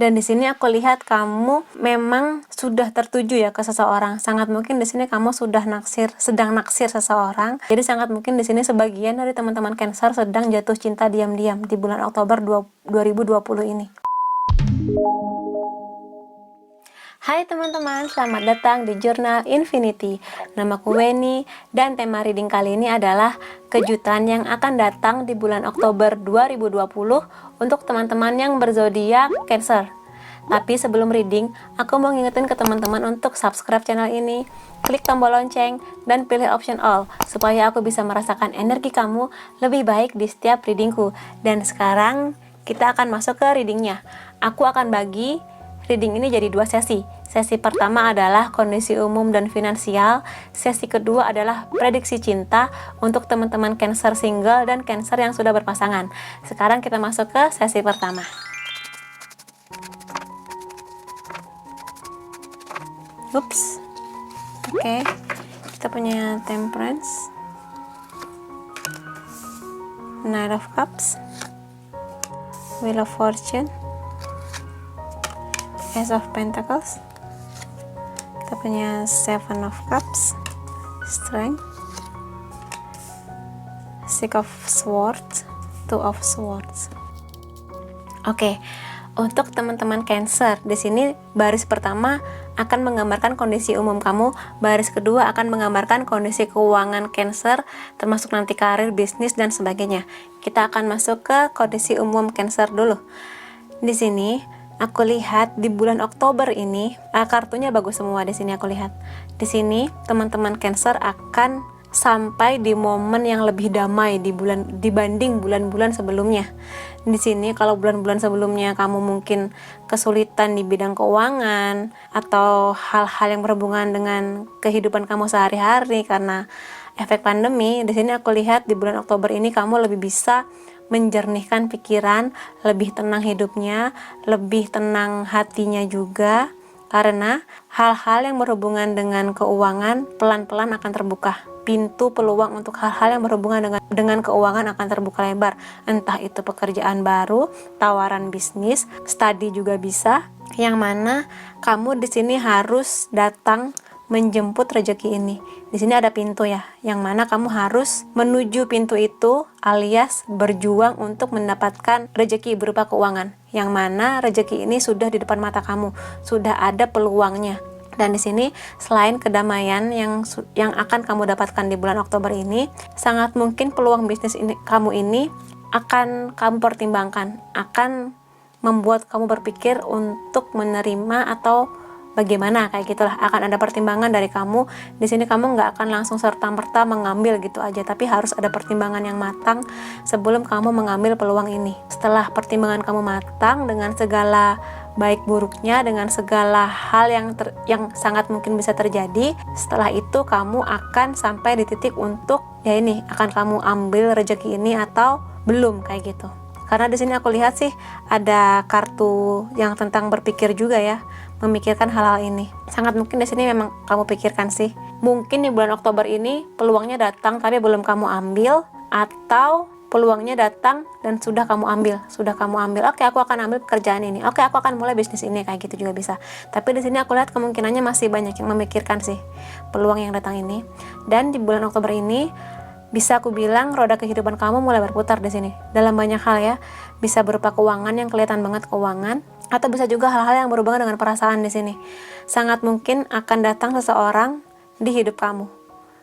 Dan di sini aku lihat kamu memang sudah tertuju ya ke seseorang. Sangat mungkin di sini kamu sudah sedang naksir seseorang. Jadi sangat mungkin di sini sebagian dari teman-teman Cancer sedang jatuh cinta diam-diam di bulan Oktober 2020 ini. Hai teman-teman, selamat datang di Jurnal Infinity. Namaku Weni dan tema reading kali ini adalah kejutan yang akan datang di bulan Oktober 2020 untuk teman-teman yang berzodiak Cancer. Tapi sebelum reading, aku mau ngingetin ke teman-teman untuk subscribe channel ini, klik tombol lonceng, dan pilih option all supaya aku bisa merasakan energi kamu lebih baik di setiap readingku. Dan sekarang kita akan masuk ke readingnya. Aku akan bagi reading ini jadi 2 sesi. Sesi pertama adalah kondisi umum dan finansial. Sesi kedua adalah prediksi cinta untuk teman-teman Cancer single dan Cancer yang sudah berpasangan. Sekarang kita masuk ke sesi pertama. Ups. Oke. Kita punya Temperance, Knight of Cups, Wheel of Fortune, Ace of Pentacles, kita punya Seven of Cups, Strength, Six of Swords, Two of Swords. Oke, untuk teman-teman Cancer, di sini baris pertama akan menggambarkan kondisi umum kamu, baris kedua akan menggambarkan kondisi keuangan Cancer, termasuk nanti karir, bisnis, dan sebagainya. Kita akan masuk ke kondisi umum Cancer dulu. Di sini aku lihat di bulan Oktober ini kartunya bagus semua. Di sini aku lihat. Di sini teman-teman Cancer akan sampai di momen yang lebih damai dibanding bulan-bulan sebelumnya. Di sini kalau bulan-bulan sebelumnya kamu mungkin kesulitan di bidang keuangan atau hal-hal yang berhubungan dengan kehidupan kamu sehari-hari karena efek pandemi, di sini aku lihat di bulan Oktober ini kamu lebih bisa menjernihkan pikiran, lebih tenang hidupnya, lebih tenang hatinya juga, karena hal-hal yang berhubungan dengan keuangan pelan-pelan akan terbuka. Pintu peluang untuk hal-hal yang berhubungan dengan keuangan akan terbuka lebar. Entah itu pekerjaan baru, tawaran bisnis, studi juga bisa. Yang mana kamu di sini harus datang menjemput rezeki ini. Di sini ada pintu ya, yang mana kamu harus menuju pintu itu alias berjuang untuk mendapatkan rezeki berupa keuangan. Yang mana rezeki ini sudah di depan mata kamu, sudah ada peluangnya. Dan di sini selain kedamaian yang akan kamu dapatkan di bulan Oktober ini, sangat mungkin peluang bisnis kamu ini akan kamu pertimbangkan, akan membuat kamu berpikir untuk menerima atau bagaimana, kayak gitulah. Akan ada pertimbangan dari kamu. Di sini kamu nggak akan langsung serta-merta mengambil gitu aja, tapi harus ada pertimbangan yang matang sebelum kamu mengambil peluang ini. Setelah pertimbangan kamu matang dengan segala baik buruknya, dengan segala hal yang sangat mungkin bisa terjadi, setelah itu kamu akan sampai di titik untuk ya ini, akan kamu ambil rezeki ini atau belum, kayak gitu. Karena di sini aku lihat sih ada kartu yang tentang berpikir juga ya, memikirkan hal-hal ini. Sangat mungkin di sini memang kamu pikirkan sih. Mungkin di bulan Oktober ini peluangnya datang tapi belum kamu ambil, atau peluangnya datang dan sudah kamu ambil. Oke, aku akan ambil pekerjaan ini. Oke, aku akan mulai bisnis ini, kayak gitu juga bisa. Tapi di sini aku lihat kemungkinannya masih banyak yang memikirkan sih peluang yang datang ini. Dan di bulan Oktober ini bisa aku bilang roda kehidupan kamu mulai berputar di sini dalam banyak hal ya. Bisa berupa keuangan yang kelihatan banget keuangan, atau bisa juga hal-hal yang berhubungan dengan perasaan di sini. Sangat mungkin akan datang seseorang di hidup kamu.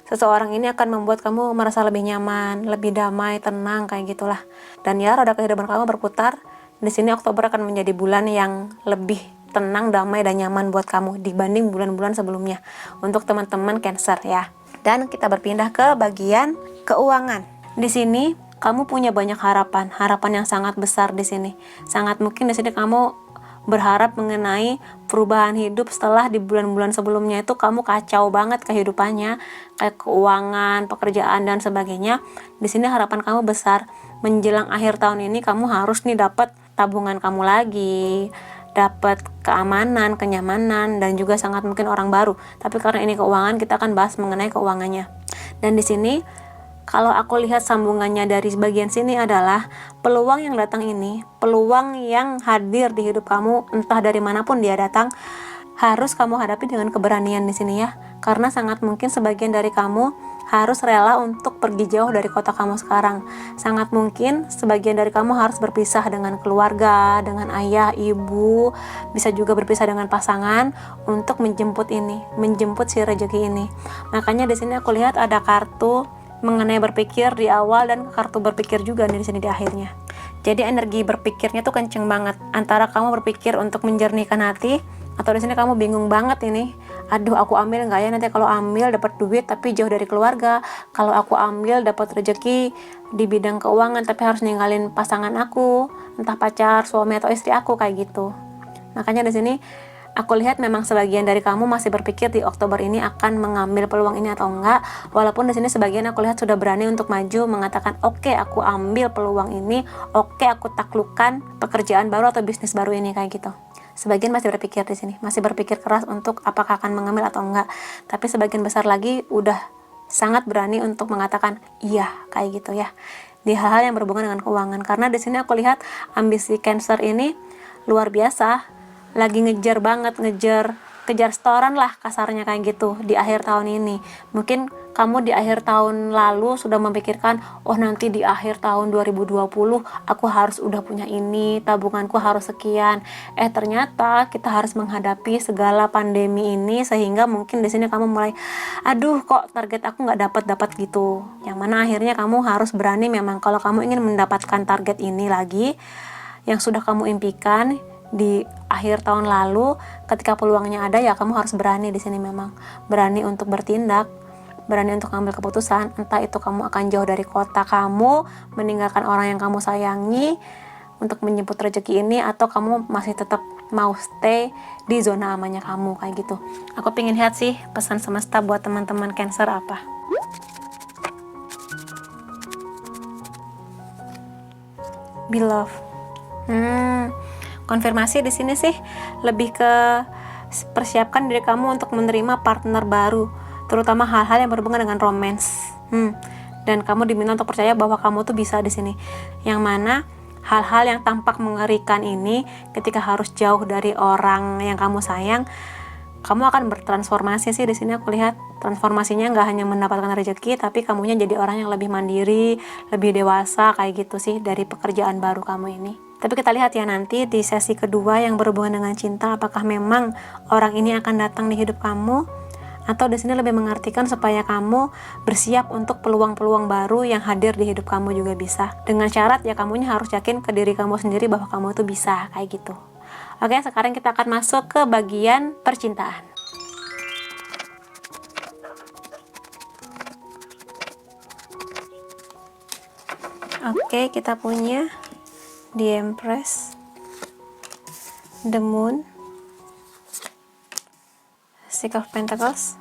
Seseorang ini akan membuat kamu merasa lebih nyaman, lebih damai, tenang, kayak gitulah. Dan ya, roda kehidupan kamu berputar. Di sini Oktober akan menjadi bulan yang lebih tenang, damai, dan nyaman buat kamu dibanding bulan-bulan sebelumnya. Untuk teman-teman Cancer ya. Dan kita berpindah ke bagian keuangan. Di sini kamu punya banyak harapan yang sangat besar di sini. Sangat mungkin di sini kamu berharap mengenai perubahan hidup setelah di bulan-bulan sebelumnya itu kamu kacau banget kehidupannya, kayak keuangan, pekerjaan, dan sebagainya. Di sini harapan kamu besar. Menjelang akhir tahun ini kamu harus nih dapat tabungan kamu lagi, dapat keamanan, kenyamanan, dan juga sangat mungkin orang baru. Tapi karena ini keuangan, kita akan bahas mengenai keuangannya. Dan di sini kalau aku lihat sambungannya dari bagian sini adalah peluang yang datang ini, peluang yang hadir di hidup kamu, entah dari manapun dia datang, harus kamu hadapi dengan keberanian di sini ya. Karena sangat mungkin sebagian dari kamu harus rela untuk pergi jauh dari kota kamu sekarang. Sangat mungkin sebagian dari kamu harus berpisah dengan keluarga, dengan ayah, ibu, bisa juga berpisah dengan pasangan untuk menjemput si rezeki ini. Makanya di sini aku lihat ada kartu mengenai berpikir di awal dan kartu berpikir juga nih di sini di akhirnya. Jadi energi berpikirnya tuh kenceng banget. Antara kamu berpikir untuk menjernihkan hati, atau di sini kamu bingung banget ini. Aduh, aku ambil nggak ya, nanti kalau ambil dapat duit tapi jauh dari keluarga. Kalau aku ambil dapat rezeki di bidang keuangan tapi harus ninggalin pasangan aku, entah pacar, suami atau istri aku, kayak gitu. Makanya di sini aku lihat memang sebagian dari kamu masih berpikir di Oktober ini akan mengambil peluang ini atau enggak. Walaupun di sini sebagian aku lihat sudah berani untuk maju mengatakan oke, aku ambil peluang ini, oke, aku taklukkan pekerjaan baru atau bisnis baru ini, kayak gitu. Sebagian masih berpikir di sini, masih berpikir keras untuk apakah akan mengambil atau enggak. Tapi sebagian besar lagi udah sangat berani untuk mengatakan iya, kayak gitu ya. Di hal-hal yang berhubungan dengan keuangan. Karena di sini aku lihat ambisi Cancer ini luar biasa, lagi ngejar banget, kejar setoran lah kasarnya, kayak gitu di akhir tahun ini. Mungkin kamu di akhir tahun lalu sudah memikirkan, oh nanti di akhir tahun 2020 aku harus udah punya ini, tabunganku harus sekian. Ternyata kita harus menghadapi segala pandemi ini, sehingga mungkin di sini kamu mulai, aduh kok target aku nggak dapat gitu. Yang mana akhirnya kamu harus berani memang, kalau kamu ingin mendapatkan target ini lagi yang sudah kamu impikan di akhir tahun lalu, ketika peluangnya ada ya kamu harus berani di sini, memang berani untuk bertindak, berani untuk ambil keputusan. Entah itu kamu akan jauh dari kota kamu, meninggalkan orang yang kamu sayangi untuk menjemput rezeki ini, atau kamu masih tetap mau stay di zona amannya kamu, kayak gitu. Aku pengen lihat sih pesan semesta buat teman-teman Cancer apa. Beloved. Konfirmasi di sini sih lebih ke persiapkan diri kamu untuk menerima partner baru, terutama hal-hal yang berhubungan dengan romance. Dan kamu diminta untuk percaya bahwa kamu tuh bisa di sini. Yang mana hal-hal yang tampak mengerikan ini, ketika harus jauh dari orang yang kamu sayang, kamu akan bertransformasi sih di sini. Aku lihat transformasinya nggak hanya mendapatkan rezeki, tapi kamunya jadi orang yang lebih mandiri, lebih dewasa, kayak gitu sih dari pekerjaan baru kamu ini. Tapi kita lihat ya nanti di sesi kedua yang berhubungan dengan cinta, apakah memang orang ini akan datang di hidup kamu, atau di sini lebih mengartikan supaya kamu bersiap untuk peluang-peluang baru yang hadir di hidup kamu juga bisa. Dengan syarat ya kamunya harus yakin ke diri kamu sendiri bahwa kamu tuh bisa, kayak gitu. Oke, sekarang kita akan masuk ke bagian percintaan. Oke, kita punya The Empress, The Moon, Six of Pentacles,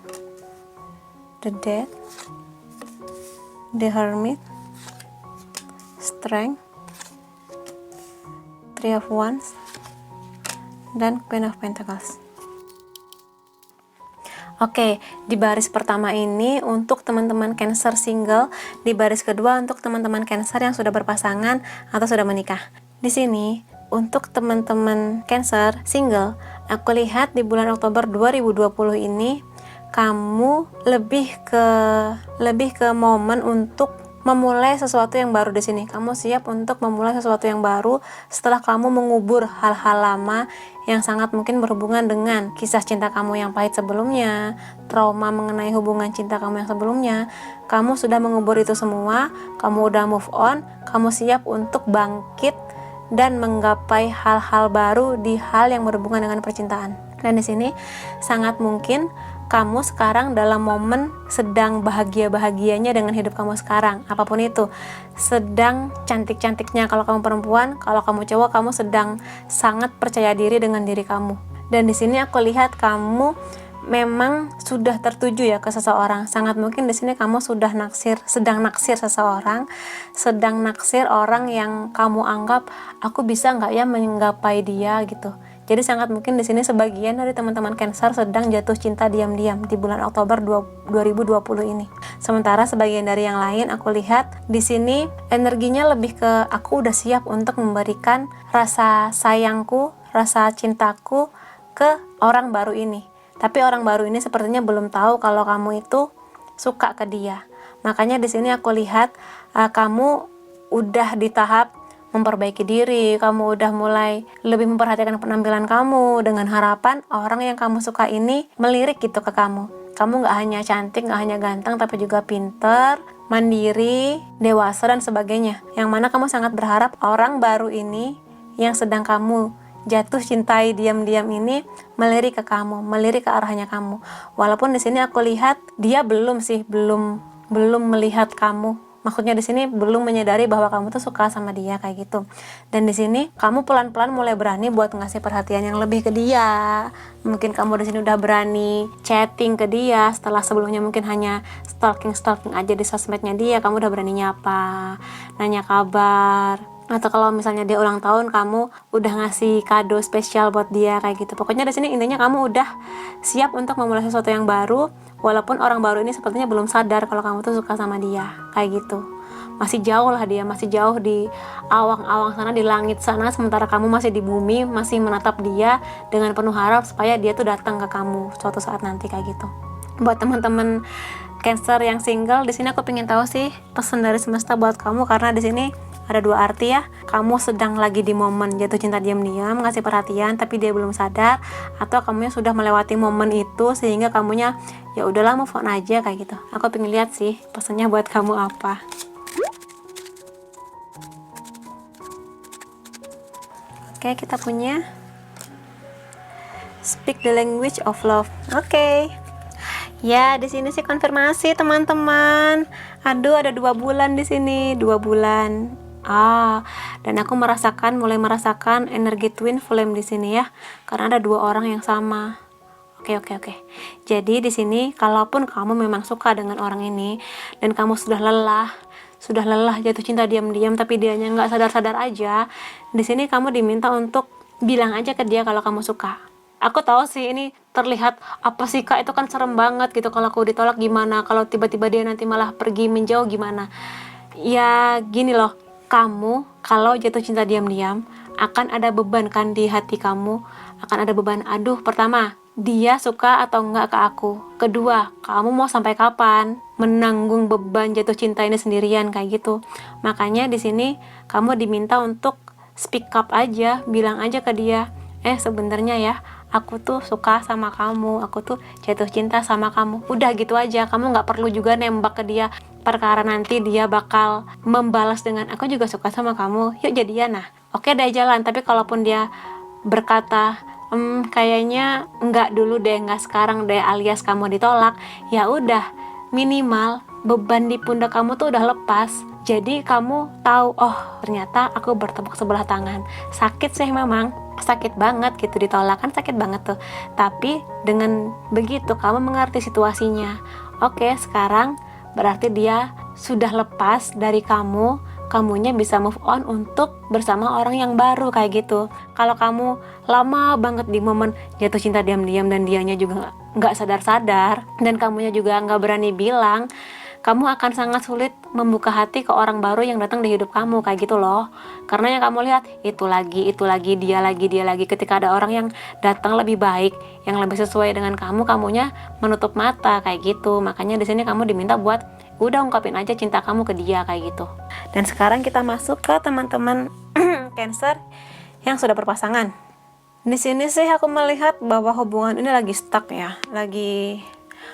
The Death, The Hermit, Strength, Three of Wands, dan Queen of Pentacles. Oke, di baris pertama ini untuk teman-teman Cancer single, di baris kedua untuk teman-teman Cancer yang sudah berpasangan atau sudah menikah. Di sini untuk teman-teman Cancer single, aku lihat di bulan Oktober 2020 ini kamu lebih ke momen untuk memulai sesuatu yang baru di sini. Kamu siap untuk memulai sesuatu yang baru setelah kamu mengubur hal-hal lama yang sangat mungkin berhubungan dengan kisah cinta kamu yang pahit sebelumnya, trauma mengenai hubungan cinta kamu yang sebelumnya. Kamu sudah mengubur itu semua, kamu udah move on, kamu siap untuk bangkit dan menggapai hal-hal baru di hal yang berhubungan dengan percintaan. Dan di sini sangat mungkin kamu sekarang dalam momen sedang bahagia-bahagianya dengan hidup kamu sekarang, apapun itu. Sedang cantik-cantiknya kalau kamu perempuan, kalau kamu cowok, kamu sedang sangat percaya diri dengan diri kamu. Dan di sini aku lihat kamu memang sudah tertuju ya ke seseorang. Sangat mungkin di sini kamu sudah sedang naksir seseorang, sedang naksir orang yang kamu anggap, aku bisa nggak ya menggapai dia gitu. Jadi sangat mungkin di sini sebagian dari teman-teman Cancer sedang jatuh cinta diam-diam di bulan Oktober 2020 ini. Sementara sebagian dari yang lain aku lihat di sini energinya lebih ke aku udah siap untuk memberikan rasa sayangku, rasa cintaku ke orang baru ini. Tapi orang baru ini sepertinya belum tahu kalau kamu itu suka ke dia. Makanya di sini aku lihat kamu udah di tahap memperbaiki diri, kamu udah mulai lebih memperhatikan penampilan kamu dengan harapan orang yang kamu suka ini melirik gitu ke kamu. Kamu gak hanya cantik, gak hanya ganteng, tapi juga pinter, mandiri, dewasa, dan sebagainya. Yang mana kamu sangat berharap orang baru ini yang sedang kamu jatuh cintai diam-diam ini melirik ke kamu, melirik ke arahnya kamu. Walaupun di sini aku lihat dia belum melihat kamu. Maksudnya di sini belum menyadari bahwa kamu tuh suka sama dia kayak gitu. Dan di sini kamu pelan-pelan mulai berani buat ngasih perhatian yang lebih ke dia. Mungkin kamu di sini udah berani chatting ke dia setelah sebelumnya mungkin hanya stalking aja di sosmednya dia. Kamu udah berani nyapa, nanya kabar. Atau kalau misalnya dia ulang tahun, kamu udah ngasih kado spesial buat dia kayak gitu. Pokoknya di sini intinya kamu udah siap untuk memulai sesuatu yang baru, walaupun orang baru ini sepertinya belum sadar kalau kamu tuh suka sama dia kayak gitu. Masih jauh lah dia, masih jauh di awang-awang sana, di langit sana, sementara kamu masih di bumi, masih menatap dia dengan penuh harap supaya dia tuh datang ke kamu suatu saat nanti kayak gitu. Buat teman-teman Cancer yang single, di sini aku pengen tahu sih pesan dari semesta buat kamu, karena di sini ada dua arti ya. Kamu sedang lagi di momen jatuh cinta diam-diam, ngasih perhatian tapi dia belum sadar, atau kamunya sudah melewati momen itu sehingga kamunya ya udahlah move on aja kayak gitu. Aku pengen lihat sih pesannya buat kamu apa. Oke, kita punya Speak the Language of Love. Oke. Ya, di sini sih konfirmasi teman-teman. Aduh, ada 2 bulan di sini, 2 bulan. Dan aku mulai merasakan energi twin flame di sini ya, karena ada 2 orang yang sama. Oke. Jadi di sini, kalaupun kamu memang suka dengan orang ini dan kamu sudah lelah jatuh cinta diam-diam, tapi dianya nggak sadar-sadar aja, di sini kamu diminta untuk bilang aja ke dia kalau kamu suka. Aku tahu sih ini terlihat apa sih kak, itu kan serem banget gitu, kalau aku ditolak gimana, kalau tiba-tiba dia nanti malah pergi menjauh gimana. Ya gini loh, kamu kalau jatuh cinta diam-diam akan ada beban kan di hati kamu, akan ada beban. Aduh, pertama, dia suka atau enggak ke aku. Kedua, kamu mau sampai kapan menanggung beban jatuh cinta ini sendirian kayak gitu. Makanya di sini kamu diminta untuk speak up aja, bilang aja ke dia, sebenarnya ya, aku tuh suka sama kamu, aku tuh jatuh cinta sama kamu. Udah gitu aja, kamu nggak perlu juga nembak ke dia, perkara nanti dia bakal membalas dengan aku juga suka sama kamu, yuk jadian. Nah, oke deh jalan. Tapi kalaupun dia berkata kayaknya nggak dulu deh, nggak sekarang deh, alias kamu ditolak, ya udah, minimal beban di pundak kamu tuh udah lepas. Jadi kamu tahu, oh ternyata aku bertepuk sebelah tangan. Sakit sih memang, sakit banget gitu, ditolak kan sakit banget tuh. Tapi dengan begitu kamu mengerti situasinya. Oke, sekarang berarti dia sudah lepas dari kamu, kamunya bisa move on untuk bersama orang yang baru kayak gitu. Kalau kamu lama banget di momen jatuh cinta diam-diam dan dianya juga nggak sadar-sadar, dan kamunya juga nggak berani bilang, kamu akan sangat sulit membuka hati ke orang baru yang datang di hidup kamu kayak gitu loh. Karena yang kamu lihat itu lagi, dia lagi. Ketika ada orang yang datang lebih baik, yang lebih sesuai dengan kamu, kamunya menutup mata kayak gitu. Makanya di sini kamu diminta buat udah ungkapin aja cinta kamu ke dia kayak gitu. Dan sekarang kita masuk ke teman-teman Cancer yang sudah berpasangan. Di sini sih aku melihat bahwa hubungan ini lagi stuck ya, lagi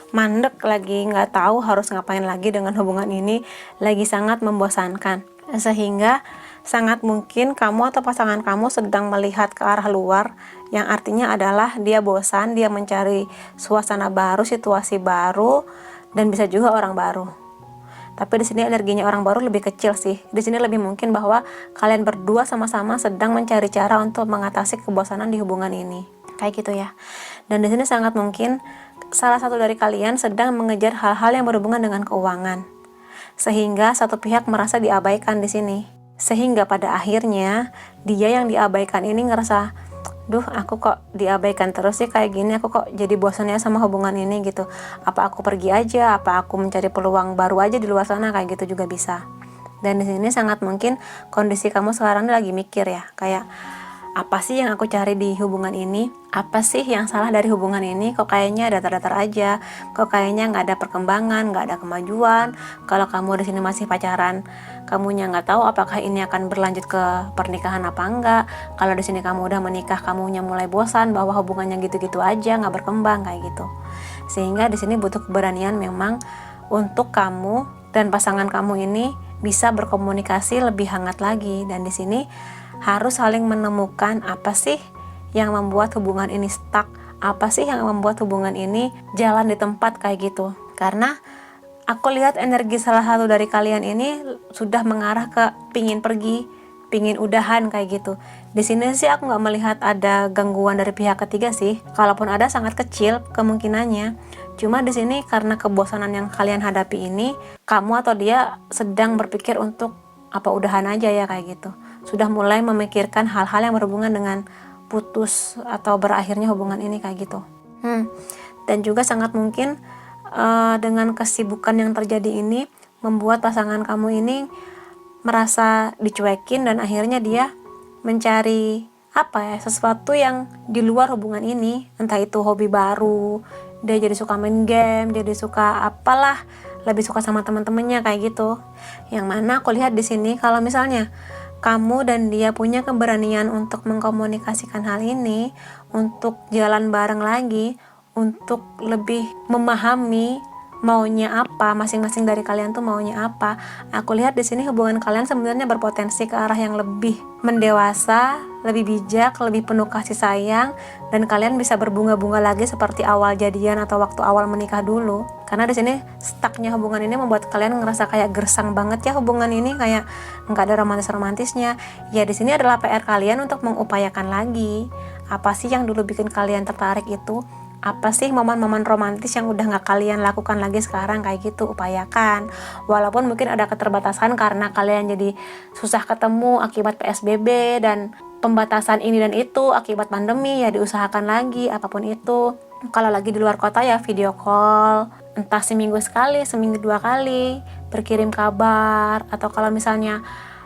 mandek, lagi nggak tahu harus ngapain lagi dengan hubungan ini, lagi sangat membosankan. Sehingga sangat mungkin kamu atau pasangan kamu sedang melihat ke arah luar, yang artinya adalah dia bosan, dia mencari suasana baru, situasi baru, dan bisa juga orang baru. Tapi di sini energinya orang baru lebih kecil sih. Di sini lebih mungkin bahwa kalian berdua sama-sama sedang mencari cara untuk mengatasi kebosanan di hubungan ini. Kayak gitu ya. Dan di sini sangat mungkin salah satu dari kalian sedang mengejar hal-hal yang berhubungan dengan keuangan. Sehingga satu pihak merasa diabaikan di sini. Sehingga pada akhirnya dia yang diabaikan ini ngerasa, duh aku kok diabaikan terus sih kayak gini, aku kok jadi bosan ya sama hubungan ini gitu, apa aku pergi aja, apa aku mencari peluang baru aja di luar sana, kayak gitu juga bisa. Dan di sini sangat mungkin kondisi kamu sekarang lagi mikir ya, kayak apa sih yang aku cari di hubungan ini, apa sih yang salah dari hubungan ini, kok kayaknya datar-datar aja, kok kayaknya nggak ada perkembangan, nggak ada kemajuan. Kalau kamu di sini masih pacaran, kamunya nggak tahu apakah ini akan berlanjut ke pernikahan apa enggak. Kalau di sini kamu udah menikah, kamunya mulai bosan bahwa hubungannya gitu-gitu aja, nggak berkembang kayak gitu. Sehingga di sini butuh keberanian memang untuk kamu dan pasangan kamu ini bisa berkomunikasi lebih hangat lagi. Dan di sini harus saling menemukan apa sih yang membuat hubungan ini stuck, apa sih yang membuat hubungan ini jalan di tempat kayak gitu. Karena aku lihat energi salah satu dari kalian ini sudah mengarah ke pingin pergi, pingin udahan kayak gitu. Di sini sih aku nggak melihat ada gangguan dari pihak ketiga sih. Kalaupun ada sangat kecil kemungkinannya. Cuma di sini karena kebosanan yang kalian hadapi ini, kamu atau dia sedang berpikir untuk apa udahan aja ya kayak gitu. Sudah mulai memikirkan hal-hal yang berhubungan dengan putus atau berakhirnya hubungan ini kayak gitu. Dan juga sangat mungkin dengan kesibukan yang terjadi ini membuat pasangan kamu ini merasa dicuekin dan akhirnya dia mencari sesuatu yang di luar hubungan ini, entah itu hobi baru, dia jadi suka main game, jadi suka apalah, lebih suka sama teman-temannya kayak gitu. Yang mana aku lihat di sini kalau misalnya kamu dan dia punya keberanian untuk mengkomunikasikan hal ini, untuk jalan bareng lagi, untuk lebih memahami maunya apa, masing-masing dari kalian tuh maunya apa. Aku lihat di sini hubungan kalian sebenarnya berpotensi ke arah yang lebih mendewasa, lebih bijak, lebih penuh kasih sayang, dan kalian bisa berbunga-bunga lagi seperti awal jadian atau waktu awal menikah dulu. Karena di sini stucknya hubungan ini membuat kalian ngerasa kayak gersang banget ya hubungan ini, kayak nggak ada romantis-romantisnya. Ya di sini adalah PR kalian untuk mengupayakan lagi. Apa sih yang dulu bikin kalian tertarik itu? Apa sih momen-momen romantis yang udah gak kalian lakukan lagi sekarang, kayak gitu, upayakan. Walaupun mungkin ada keterbatasan karena kalian jadi susah ketemu akibat PSBB dan pembatasan ini dan itu akibat pandemi, ya diusahakan lagi apapun itu. Kalau lagi di luar kota ya video call, entah seminggu sekali, seminggu 2 kali, berkirim kabar. Atau kalau misalnya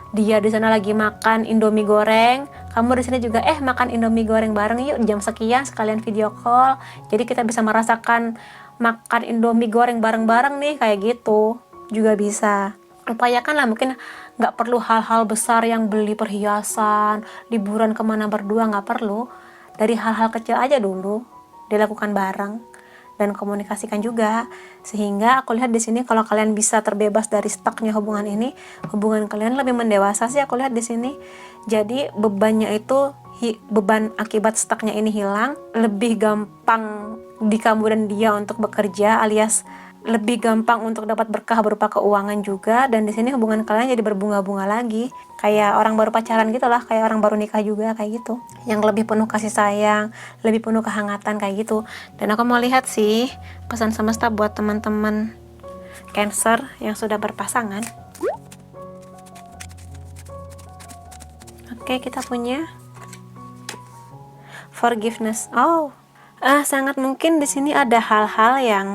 dia di sana lagi makan Indomie goreng, kamu di sini juga makan Indomie goreng bareng yuk jam sekian, sekalian video call. Jadi kita bisa merasakan makan Indomie goreng bareng-bareng nih, kayak gitu juga bisa. Upayakanlah, mungkin nggak perlu hal-hal besar yang beli perhiasan, liburan kemana berdua, nggak perlu. Dari hal-hal kecil aja dulu dilakukan bareng dan komunikasikan juga, sehingga aku lihat di sini kalau kalian bisa terbebas dari stucknya hubungan ini, hubungan kalian lebih mendewasa sih aku lihat di sini. Jadi bebannya itu beban akibat stucknya ini hilang, lebih gampang di kamu dan dia untuk bekerja, alias lebih gampang untuk dapat berkah berupa keuangan juga. Dan di sini hubungan kalian jadi berbunga-bunga lagi, kayak orang baru pacaran gitu lah, kayak orang baru nikah juga kayak gitu, yang lebih penuh kasih sayang, lebih penuh kehangatan kayak gitu. Dan aku mau lihat sih pesan semesta buat teman-teman Cancer yang sudah berpasangan. Oke, kita punya forgiveness. Sangat mungkin di sini ada hal-hal yang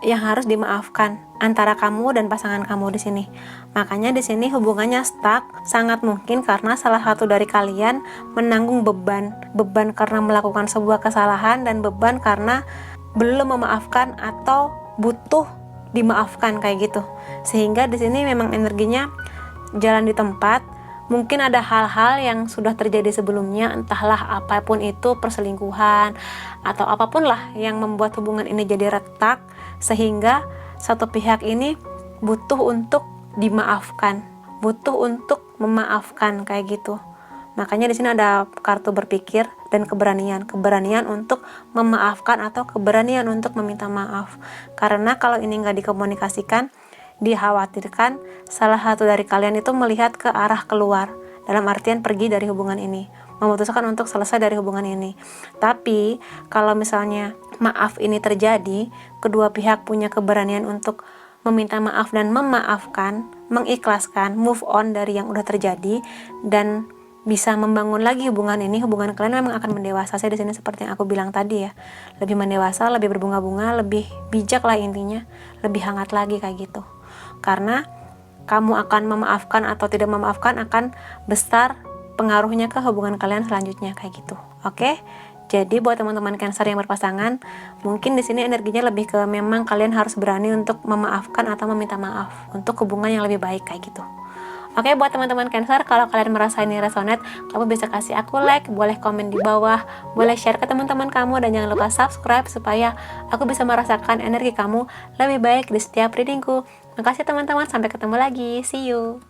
harus dimaafkan antara kamu dan pasangan kamu di sini. Makanya di sini hubungannya stuck, sangat mungkin karena salah satu dari kalian menanggung beban karena melakukan sebuah kesalahan, dan beban karena belum memaafkan atau butuh dimaafkan kayak gitu. Sehingga di sini memang energinya jalan di tempat. Mungkin ada hal-hal yang sudah terjadi sebelumnya, entahlah apapun itu, perselingkuhan atau apapun lah yang membuat hubungan ini jadi retak, sehingga satu pihak ini butuh untuk dimaafkan, butuh untuk memaafkan kayak gitu. Makanya di sini ada kartu berpikir dan keberanian untuk memaafkan atau keberanian untuk meminta maaf. Karena kalau ini nggak dikomunikasikan, dikhawatirkan salah satu dari kalian itu melihat ke arah keluar, dalam artian pergi dari hubungan ini, memutuskan untuk selesai dari hubungan ini. Tapi kalau misalnya maaf ini terjadi, kedua pihak punya keberanian untuk meminta maaf dan memaafkan, mengikhlaskan, move on dari yang udah terjadi, dan bisa membangun lagi hubungan ini. Hubungan kalian memang akan mendewasa. Saya di sini seperti yang aku bilang tadi ya, lebih mendewasa, lebih berbunga-bunga, lebih bijak lah intinya, lebih hangat lagi kayak gitu. Karena kamu akan memaafkan atau tidak memaafkan akan besar pengaruhnya ke hubungan kalian selanjutnya kayak gitu. Oke? Jadi buat teman-teman Cancer yang berpasangan, mungkin di sini energinya lebih ke memang kalian harus berani untuk memaafkan atau meminta maaf untuk hubungan yang lebih baik kayak gitu. Oke, buat teman-teman Cancer, kalau kalian merasa ini resonate, kamu bisa kasih aku like, boleh komen di bawah, boleh share ke teman-teman kamu, dan jangan lupa subscribe supaya aku bisa merasakan energi kamu lebih baik di setiap readingku. Makasih teman-teman, sampai ketemu lagi. See you.